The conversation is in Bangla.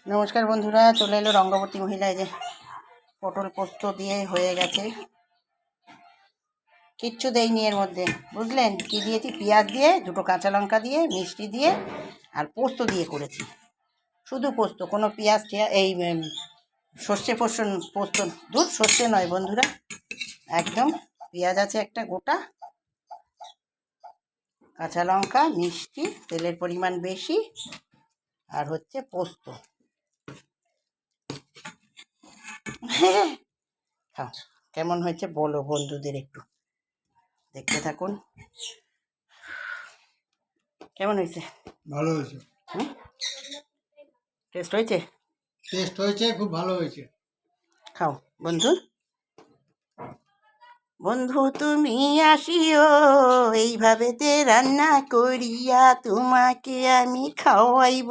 নমস্কার বন্ধুরা, চলে এলো রঙ্গবতী মহিলা। এই যে পটল পোস্ত দিয়ে হয়ে গেছে, কিচ্ছু দেয়নি এর মধ্যে, বুঝলেন? কি দিয়েছি? পেঁয়াজ দিয়ে, দুটো কাঁচা লঙ্কা দিয়ে, মিষ্টি দিয়ে আর পোস্ত দিয়ে করেছি। শুধু পোস্ত, কোনো পেঁয়াজ এই সর্ষে পোস্ত দুধ সর্ষে নয় বন্ধুরা, একদম পেঁয়াজ আছে একটা গোটা, কাঁচা লঙ্কা, মিষ্টি, তেলের পরিমাণ বেশি, আর হচ্ছে পোস্ত। খাও, কেমন হয়েছে বলো বন্ধুদের, একটু দেখতে থাকুন। কেমন হয়েছে? ভালো হয়েছে। টেস্ট হয়েছে? টেস্ট হয়েছে, খুব ভালো হয়েছে। খাও বন্ধু। বন্ধু তুমি আসিও, এইভাবেতে রান্না করিয়া তোমাকে আমি খাওয়াইব।